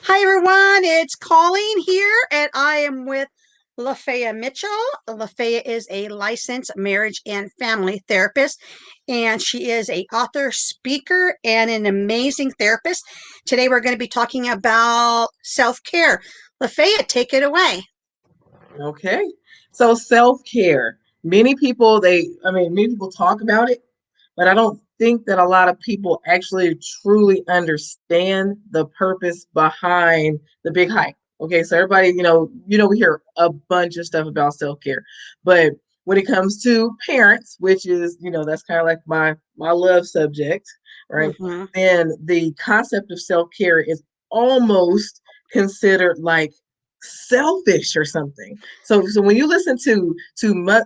Hi everyone, it's Colleen here, and I am with Lafaya Mitchell. Lafaya is a licensed marriage and family therapist, and she is a author, speaker, and an amazing therapist. Today we're going to be talking about self-care. Lafaya, take it away. Okay. So self-care. Many people talk about it, but I don't think that a lot of people actually truly understand the purpose behind the big hype. Okay, so everybody, we hear a bunch of stuff about self-care, but when it comes to parents, which is, that's kind of like my love subject, right? Mm-hmm. Then the concept of self-care is almost considered like selfish or something. So when you listen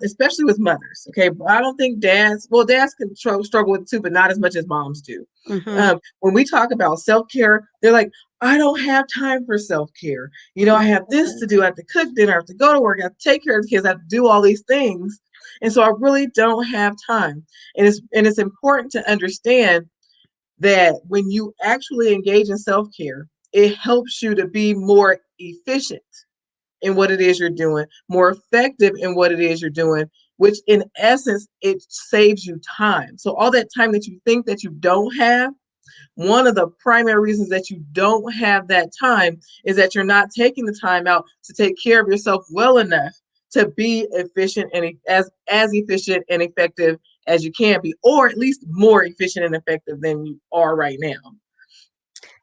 especially with mothers, okay, I don't think dads can struggle with it too, but not as much as moms do. Mm-hmm. When we talk about self-care, they're like, I don't have time for self-care. I have this to do. I have to cook dinner, I have to go to work, I have to take care of the kids, I have to do all these things. And so I really don't have time. And it's important to understand that when you actually engage in self-care, it helps you to be more efficient in what it is you're doing, more effective in what it is you're doing, which in essence, it saves you time. So all that time that you think that you don't have, one of the primary reasons that you don't have that time is that you're not taking the time out to take care of yourself well enough to be efficient and as efficient and effective as you can be, or at least more efficient and effective than you are right now.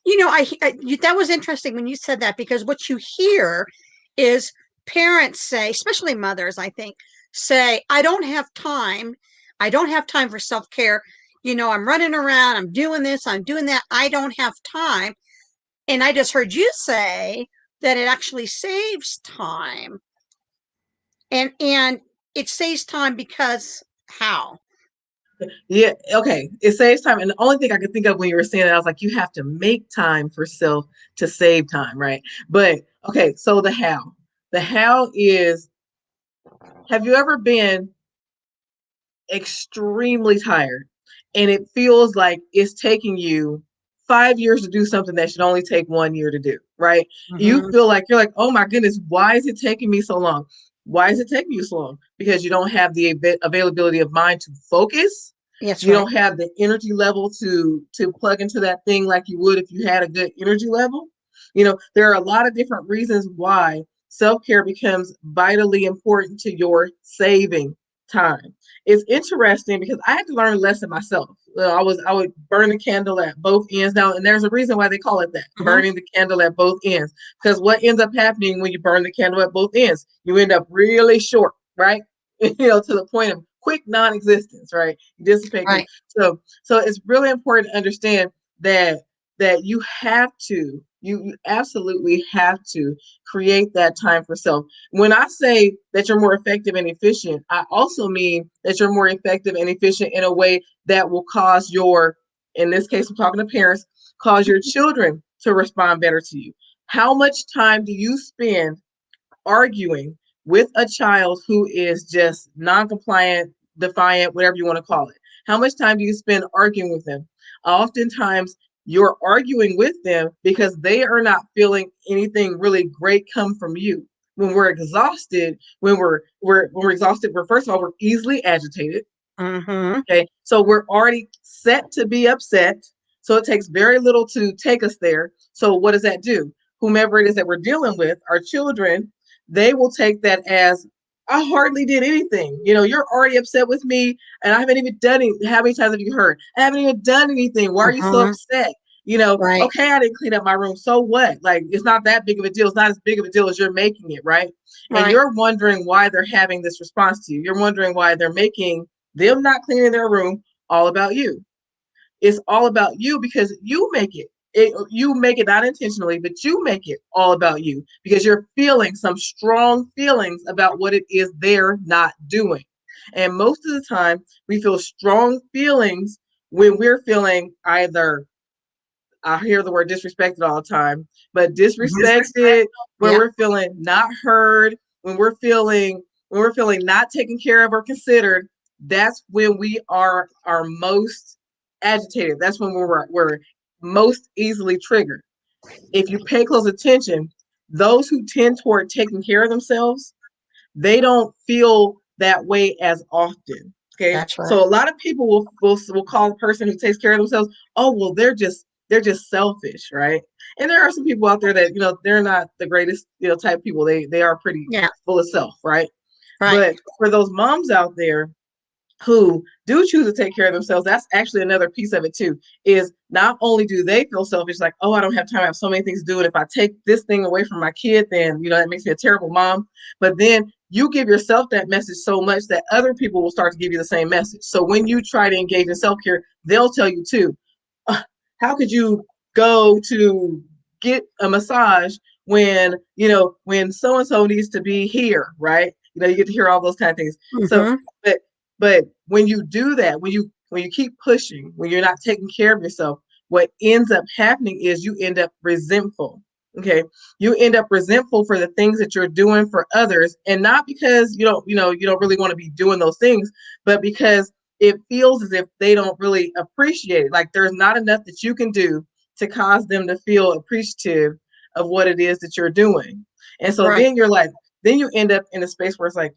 That was interesting when you said that, because what you hear is parents say, especially mothers, I think, say, I don't have time. I don't have time for self-care. I'm running around, I'm doing this, I'm doing that. I don't have time. And I just heard you say that it actually saves time. And it saves time because how? Yeah, okay. It saves time. And the only thing I could think of when you were saying it, I was like, you have to make time for self to save time, right? But okay, so the how. The how is, have you ever been extremely tired and it feels like it's taking you 5 years to do something that should only take 1 year to do, right? You Mm-hmm. feel like you're like, oh my goodness, why is it taking me so long? Why is it taking you so long? Because you don't have the availability of mind to focus. That's You right. don't have the energy level to plug into that thing like you would if you had a good energy level. There are a lot of different reasons why self-care becomes vitally important to your saving time. It's interesting because I had to learn a lesson myself. I would burn the candle at both ends now, and there's a reason why they call it that, Mm-hmm. burning the candle at both ends. Because what ends up happening when you burn the candle at both ends, you end up really short, right? To the point of quick non-existence, right? You dissipate quick. Right. So it's really important to understand that you have to, you absolutely have to create that time for self. When I say that you're more effective and efficient, I also mean that you're more effective and efficient in a way that will cause in this case, I'm talking to parents, cause your children to respond better to you. How much time do you spend arguing with a child who is just non-compliant, defiant, whatever you want to call it? How much time do you spend arguing with them? Oftentimes, you're arguing with them because they are not feeling anything really great come from you. When we're exhausted, when we're exhausted, we're first of all we're easily agitated. Mm-hmm. Okay, so we're already set to be upset. So it takes very little to take us there. So what does that do? Whomever it is that we're dealing with, our children, they will take that as, I hardly did anything. You're already upset with me, and I haven't even done it. How many times have you heard? I haven't even done anything. Why are you so Mm-hmm. upset? Right. Okay, I didn't clean up my room. So what? Like, it's not that big of a deal. It's not as big of a deal as you're making it, right? And Right. you're wondering why they're having this response to you. You're wondering why they're making them not cleaning their room all about you. It's all about you because you make you make it not intentionally, but you make it all about you because you're feeling some strong feelings about what it is they're not doing. And most of the time, we feel strong feelings when we're feeling either, I hear the word disrespected all the time, but disrespected, when Yeah. we're feeling not heard, when we're feeling not taken care of or considered, that's when we are most agitated. That's when we're most easily triggered. if you pay close attention, those who tend toward taking care of themselves, they don't feel that way as often. Okay. That's right. So a lot of people will call a person who takes care of themselves, oh well, they're just selfish, right? And there are some people out there that, they're not the greatest, type of people. They are pretty Yeah. full of self, right? Right. But for those moms out there who do choose to take care of themselves, that's actually another piece of it too. Is not only do they feel selfish, like, oh, I don't have time, I have so many things to do, and if I take this thing away from my kid, then that makes me a terrible mom. But then you give yourself that message so much that other people will start to give you the same message. So when you try to engage in self-care, they'll tell you too, how could you go to get a massage when so and so needs to be here, right? You get to hear all those kind of things. So Mm-hmm. but but when you do that, when you keep pushing, when you're not taking care of yourself, what ends up happening is you end up resentful. Okay. You end up resentful for the things that you're doing for others, and not because you don't really want to be doing those things, but because it feels as if they don't really appreciate it. Like there's not enough that you can do to cause them to feel appreciative of what it is that you're doing. And so Right. then you end up in a space where it's like,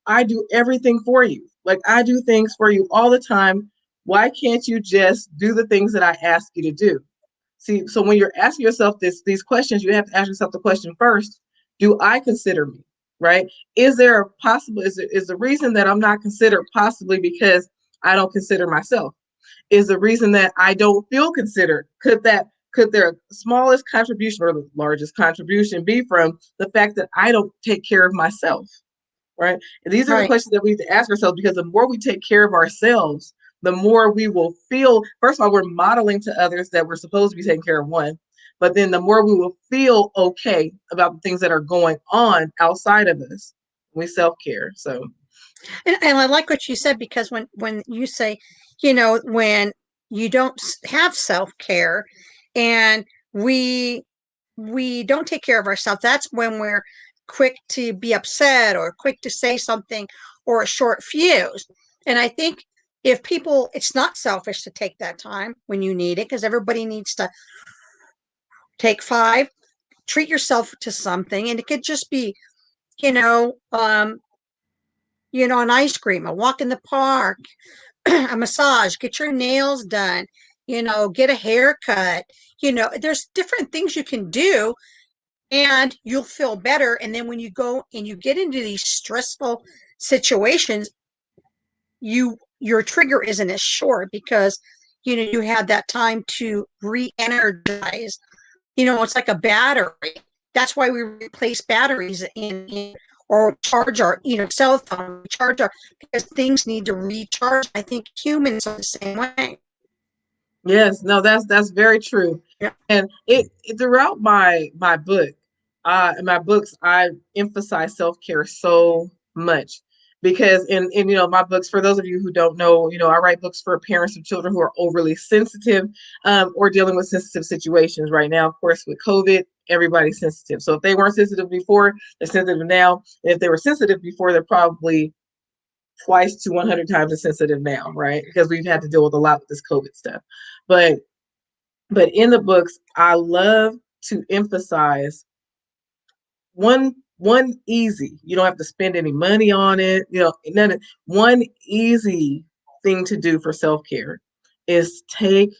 I do everything for you. Like I do things for you all the time. Why can't you just do the things that I ask you to do? See, so when you're asking yourself these questions, you have to ask yourself the question first: do I consider me? Right? Is there a possible? Is the reason that I'm not considered possibly because I don't consider myself? Is the reason that I don't feel considered? Could their smallest contribution or the largest contribution be from the fact that I don't take care of myself? Right? And these are the Right. questions that we have to ask ourselves, because the more we take care of ourselves, the more we will feel. First of all, we're modeling to others that we're supposed to be taking care of one, but then the more we will feel okay about the things that are going on outside of us. We self care. So And I like what you said, because when you say, when you don't have self-care, and we we don't take care of ourselves, that's when we're quick to be upset or quick to say something, or a short fuse. And I think if people, it's not selfish to take that time when you need it, because everybody needs to take five, treat yourself to something. And it could just be, you know, um, an ice cream, a walk in the park, a massage, get your nails done, get a haircut. There's different things you can do, and you'll feel better. And then when you go and you get into these stressful situations, your trigger isn't as short, because you had that time to re-energize. It's like a battery. That's why we replace batteries or charge our cell phone, charge our, because things need to recharge. I think humans are the same way. yes, no, that's very true. Yeah. And throughout my book, in my books, I emphasize self care so much, because in my books, for those of you who don't know, I write books for parents of children who are overly sensitive, or dealing with sensitive situations. Right now, of course, with COVID, everybody's sensitive. So if they weren't sensitive before, they're sensitive now. And if they were sensitive before, they're probably twice to 100 times as sensitive now, right? Because we've had to deal with a lot with this COVID stuff. But in the books, I love to emphasize one easy. You don't have to spend any money on it. One easy thing to do for self care is take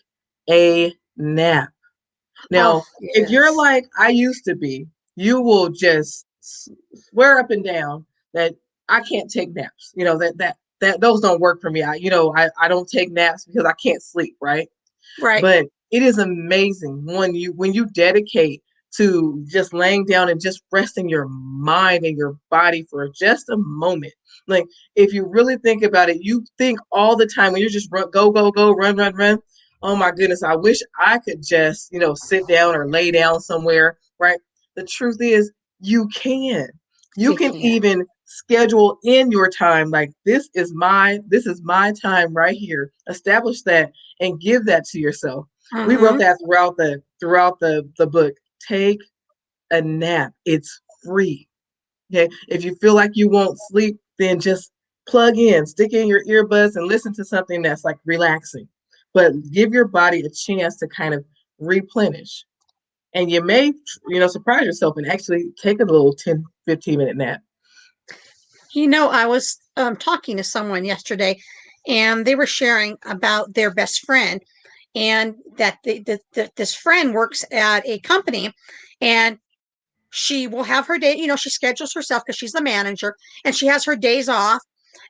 a nap. Oh, Now, if you're yes. like I used to be, you will just swear up and down that I can't take naps. That those don't work for me. I don't take naps because I can't sleep, right? Right. But it is amazing when you dedicate to just laying down and just resting your mind and your body for just a moment. Like if you really think about it, you think all the time when you're just go, go, go, run, run, run. Oh my goodness, I wish I could just, sit down or lay down somewhere, right? The truth is you can. You You can can. even schedule in your time, like this is my time right here. Establish that and give that to yourself. We wrote Mm-hmm. that throughout the book. Take a nap. It's free. Okay. If you feel like you won't sleep, then just plug in, stick in your earbuds and listen to something that's like relaxing. But give your body a chance to kind of replenish. And you may, surprise yourself and actually take a little 10-15 minute nap. I was talking to someone yesterday, and they were sharing about their best friend, and that this friend works at a company, and she will have her day. She schedules herself because she's the manager, and she has her days off,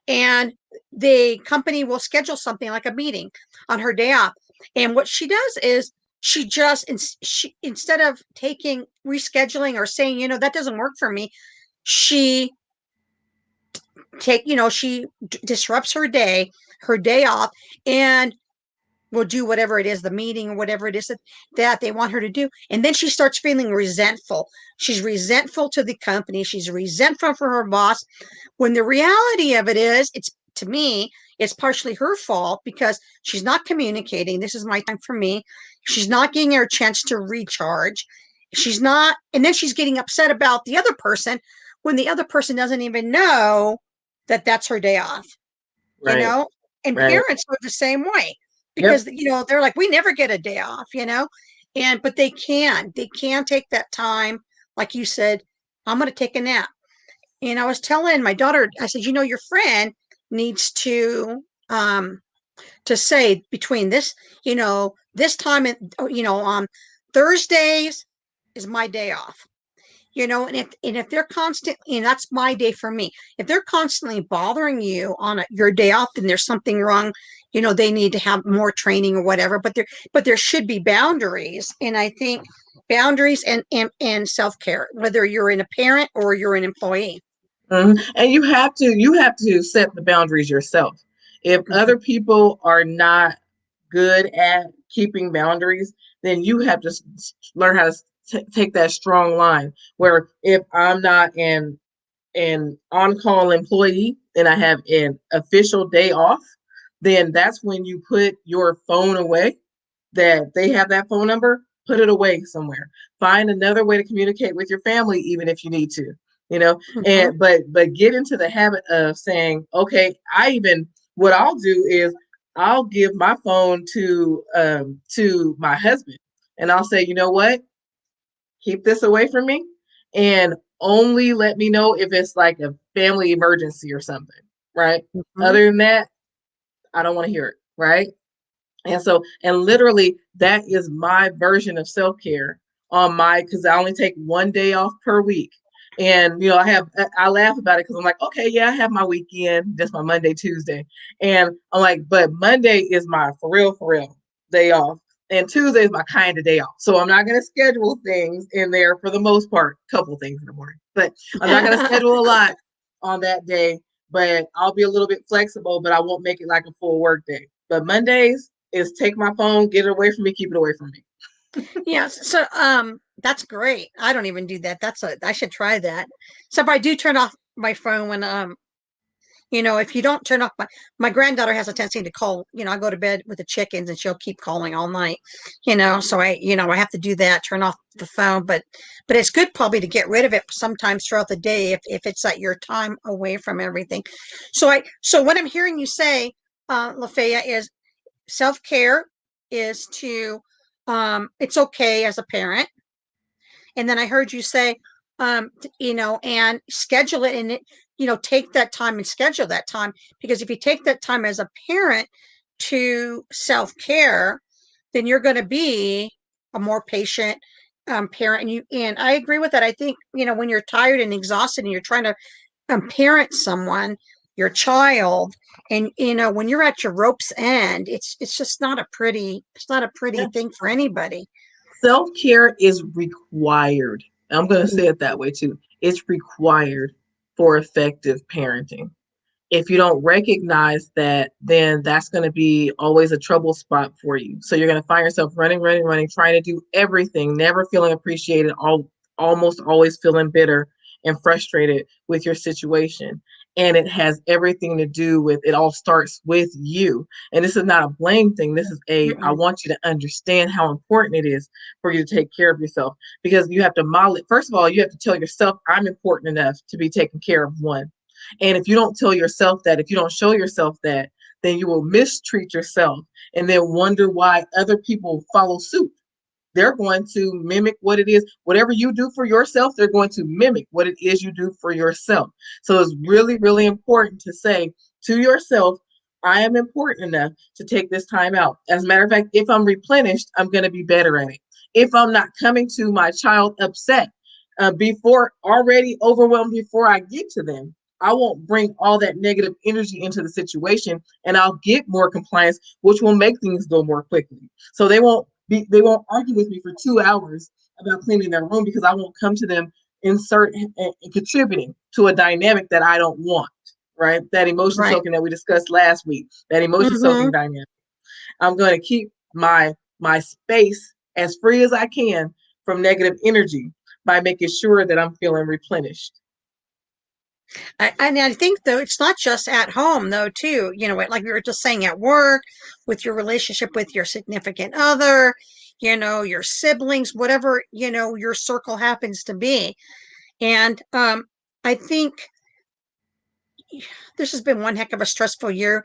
and the company will schedule something like a meeting on her day off. And what she does is instead of taking rescheduling or saying, that doesn't work for me, she she disrupts her day off, and will do whatever it is, the meeting or whatever it is that they want her to do. And then she starts feeling resentful. She's resentful to the company. She's resentful for her boss. When the reality of it is, to me, it's partially her fault because she's not communicating. This is my time for me. She's not getting her chance to recharge. She's not, and then she's getting upset about the other person when the other person doesn't even know that that's her day off, you Right. know? And Right. parents are the same way Yep. because, they're like, we never get a day off, but they can take that time. Like you said, I'm going to take a nap. And I was telling my daughter, I said, your friend needs to say between this time and, Thursdays is my day off. And if they're constant, that's my day for me. If they're constantly bothering you on your day off, then there's something wrong. They need to have more training or whatever. But there should be boundaries, and I think boundaries and self care, whether you're a parent or you're an employee. And you have to set the boundaries yourself. If other people are not good at keeping boundaries, then you have to learn how to take that strong line. Where if I'm not an on-call employee and I have an official day off, then that's when you put your phone away. That they have that phone number, put it away somewhere. Find another way to communicate with your family, even if you need to. You know, Mhm. and but get into the habit of saying, okay, what I'll do is I'll give my phone to my husband, and I'll say, you know what, keep this away from me, and only let me know if it's like a family emergency or something, right? Mhm. Other than that, I don't want to hear it, right? And literally, that is my version of self care because I only take one day off per week. And, I laugh about it because I'm like, okay, yeah, I have my weekend, just my Monday, Tuesday. And I'm like, but Monday is my for real day off. And Tuesday is my kind of day off. So I'm not going to schedule things in there for the most part, couple things in the morning, but I'm not going to schedule a lot on that day. But I'll be a little bit flexible, but I won't make it like a full work day. But Mondays is take my phone, get it away from me, keep it away from me. Yes. So that's great. I don't even do that. I should try that. So if I do turn off my phone when if you don't turn off my granddaughter has a tendency to call, I go to bed with the chickens and she'll keep calling all night, so I have to do that, turn off the phone, but it's good probably to get rid of it sometimes throughout the day if it's at your time away from everything. So what I'm hearing you say, Lafaya, is self-care is to it's okay as a parent. And then I heard you say, and schedule it, and take that time and schedule that time, because if you take that time as a parent to self-care, then you're going to be a more patient parent. And I agree with that. I think, when you're tired and exhausted and you're trying to parent someone, your child, and when you're at your rope's end, it's just not a pretty Yeah. thing for anybody. Self care is required. I'm going to say it that way too. It's required for effective parenting. If you don't recognize that, then that's going to be always a trouble spot for you. So you're going to find yourself running, running, running, trying to do everything, never feeling appreciated, almost always feeling bitter and frustrated with your situation. And it has everything to do with, it all starts with you. And this is not a blame thing. This is I Mm-mm. want you to understand how important it is for you to take care of yourself, because you have to model it. First of all, you have to tell yourself, I'm important enough to be taken care of, one. And if you don't tell yourself that, if you don't show yourself that, then you will mistreat yourself and then wonder why other people follow suit. they're going to mimic what it is. Whatever you do for yourself, they're going to mimic what it is you do for yourself. So it's really, really important to say to yourself, I am important enough to take this time out. As a matter of fact, if I'm replenished, I'm going to be better at it. If I'm not coming to my child upset, before already overwhelmed before I get to them, I won't bring all that negative energy into the situation, and I'll get more compliance, which will make things go more quickly. So they won't argue with me for 2 hours about cleaning their room because I won't come to them insert and contributing to a dynamic that I don't want, right? That emotion Right. soaking that we discussed last week, that emotion Mm-hmm. soaking dynamic. I'm going to keep my space as free as I can from negative energy by making sure that I'm feeling replenished. And I think though it's not just at home though too. Like we were just saying, at work, with your relationship with your significant other, your siblings, whatever your circle happens to be. And I think this has been one heck of a stressful year.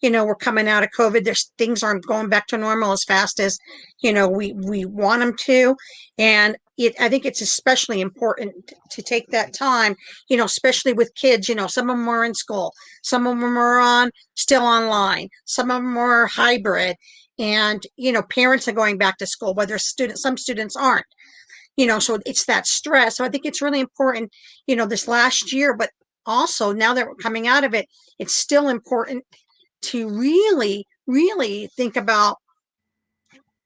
We're coming out of COVID. There's things aren't going back to normal as fast as, we want them to. And I think it's especially important to take that time, especially with kids. Some of them are in school, some of them are still online, some of them are hybrid. And, parents are going back to school, whether some students aren't, so it's that stress. So I think it's really important, this last year, but also now that we're coming out of it, it's still important to really, really think about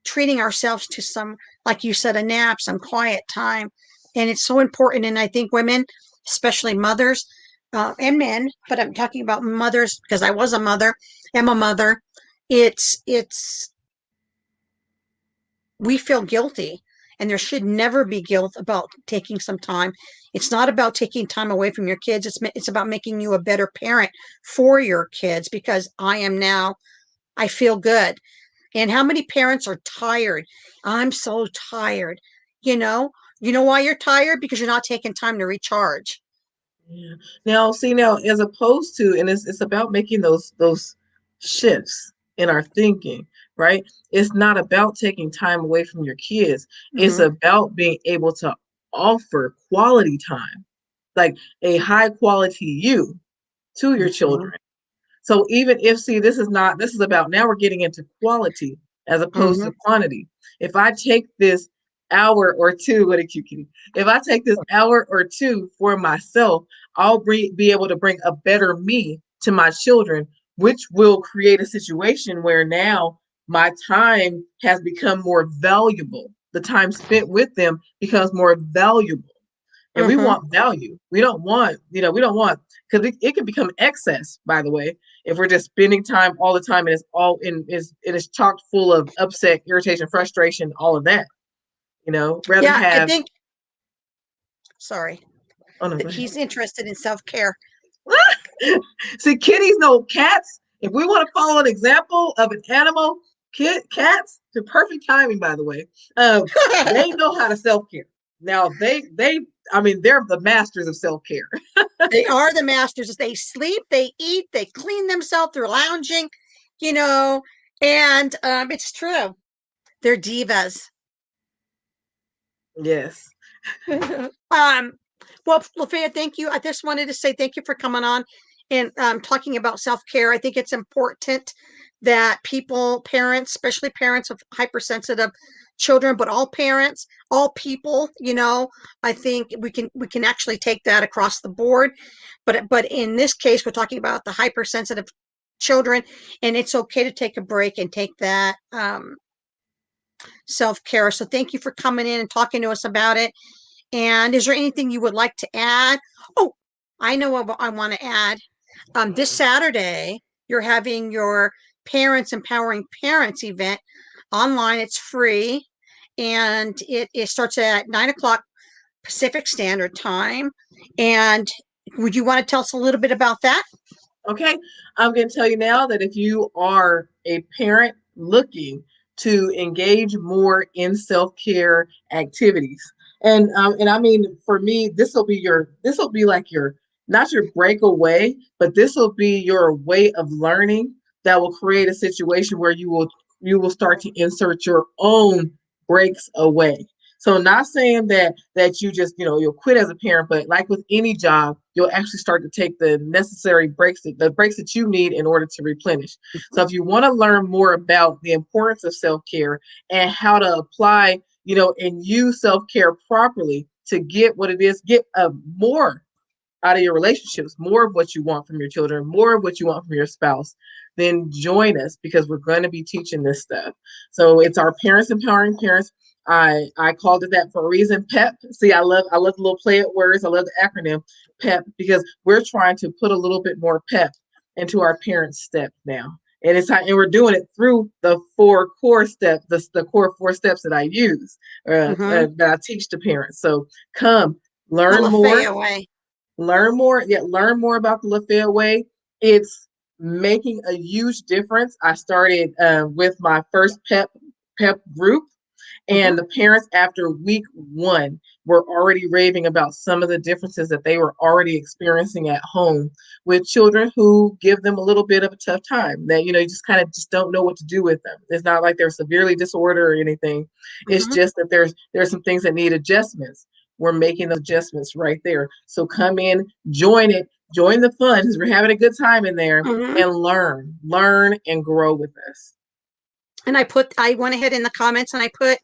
treating ourselves to some, like you said, a nap, some quiet time. And it's so important. And I think women, especially mothers, and men, but I'm talking about mothers because I was a mother, am a mother. It's we feel guilty, and there should never be guilt about taking some time. It's not about taking time away from your kids. It's about making you a better parent for your kids, because I feel good. And how many parents are tired? I'm so tired. You know, you know why you're tired? Because you're not taking time to recharge. Yeah. Now, see, now as opposed to, and it's about making those shifts in our thinking, right? It's not about taking time away from your kids. It's Mm-hmm. about being able to offer quality time, like a high quality you to your Mm-hmm. children. So even if, see, this is about, now we're getting into quality as opposed Mm-hmm. to quantity. If I take this hour or two, what a cute kitty. If I take this hour or two for myself, be able to bring a better me to my children, which will create a situation where now my time has become more valuable. The time spent with them becomes more valuable. And we Mm-hmm. want value. We don't want, because it can become excess, by the way, if we're just spending time all the time and it's all in is it is chocked full of upset, irritation, frustration, all of that. Rather Yeah, I have, think, sorry, oh no, go that ahead. he's interested in self-care. See, kitties know cats. If we want to follow an example of an animal, cats, the perfect timing, by the way. They know how to self-care. Now I mean, they're the masters of self-care. They are the masters. They sleep, they eat, they clean themselves, they're lounging, you know, and it's true. They're divas. Yes. Well, Lafaya, thank you. I just wanted to say thank you for coming on and talking about self-care. I think it's important that parents, especially parents of hypersensitive children, but all parents, all people, I think we can actually take that across the board. But in this case, we're talking about the hypersensitive children, and it's okay to take a break and take that self-care. So thank you for coming in and talking to us about it. And is there anything you would like to add? Oh, I know what I want to add. This Saturday, you're having your Parents Empowering Parents event online. It's free, and it starts at 9 o'clock Pacific Standard Time. And would you want to tell us a little bit about that? Okay, I'm going to tell you now that if you are a parent looking to engage more in self-care activities, and I mean, for me, this will be like your, not your breakaway, but this will be your way of learning that will create a situation where you will start to insert your own breaks away. So not saying that you just, you'll quit as a parent, but like with any job, you'll actually start to take the necessary breaks, the breaks that you need in order to replenish. So if you want to learn more about the importance of self-care and how to apply, and use self-care properly to get what it is, get more out of your relationships, more of what you want from your children, more of what you want from your spouse, then join us because we're going to be teaching this stuff. So it's our Parents Empowering Parents. I called it that for a reason. PEP. See, I love the little play at words. I love the acronym PEP because we're trying to put a little bit more pep into our parents' step now. And we're doing it through the four core steps, the core four steps that I use, that I teach to parents. So come The learn more, Lafaya way. learn more about the Lafaya way. It's making a huge difference. I started with my first pep group, Mm-hmm. and the parents after week 1 were already raving about some of the differences that they were already experiencing at home with children who give them a little bit of a tough time, that you just kind of just don't know what to do with them. It's not like they're severely disordered or anything. It's Mm-hmm. just that there's some things that need adjustments. We're making those adjustments right there. So come in, join it, join the fun because we're having a good time in there, Mm-hmm. and learn and grow with us. And I went ahead in the comments and I put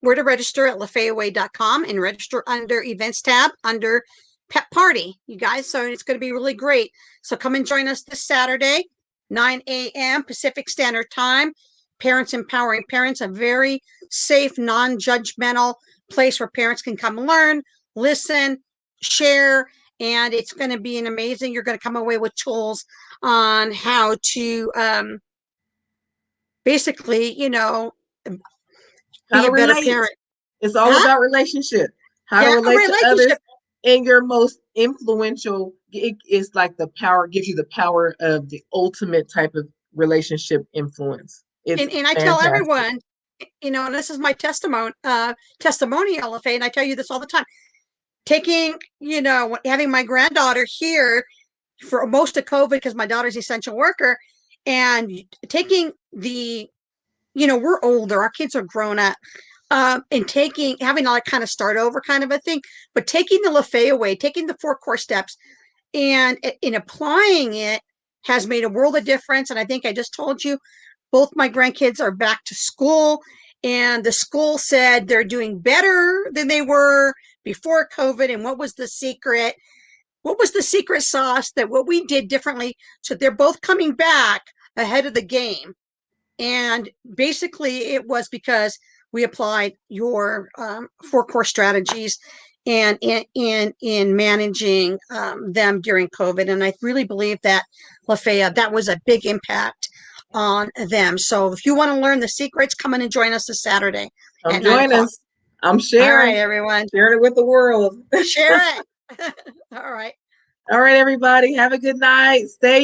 where to register at lafayaway.com and register under events tab under pep party, you guys. So it's going to be really great. So come and join us this Saturday, 9 a.m. Pacific Standard Time. Parents Empowering Parents, a very safe, non-judgmental place where parents can come learn, listen, share, and it's going to be an amazing. You're going to come away with tools on how to basically, How be to a better relate. parent. It's all Huh? about relationship. How to Yeah, a relate to others relationship. in your most influential. It is like the power, gives you the power of the ultimate type of relationship influence. It's And I tell fantastic. everyone, and this is my testimonial of faith, and I tell you this all the time. Taking, having my granddaughter here for most of COVID because my daughter's essential worker, and taking we're older, our kids are grown up, and having to like kind of start over kind of a thing, but taking the Lafayette way, taking the 4 core steps and in applying it has made a world of difference. And I think I just told you, both my grandkids are back to school, and the school said they're doing better than they were before COVID. And what was the secret? What was the secret sauce that what we did differently? So they're both coming back ahead of the game. And basically, it was because we applied your 4 core strategies and in managing them during COVID. And I really believe that Lafayette, that was a big impact on them. So if you want to learn the secrets, come in and join us this Saturday Come at 9 join o'clock. us. I'm All right, sharing, everyone, sharing it with the world. share it. All right. All right, everybody. Have a good night. Stay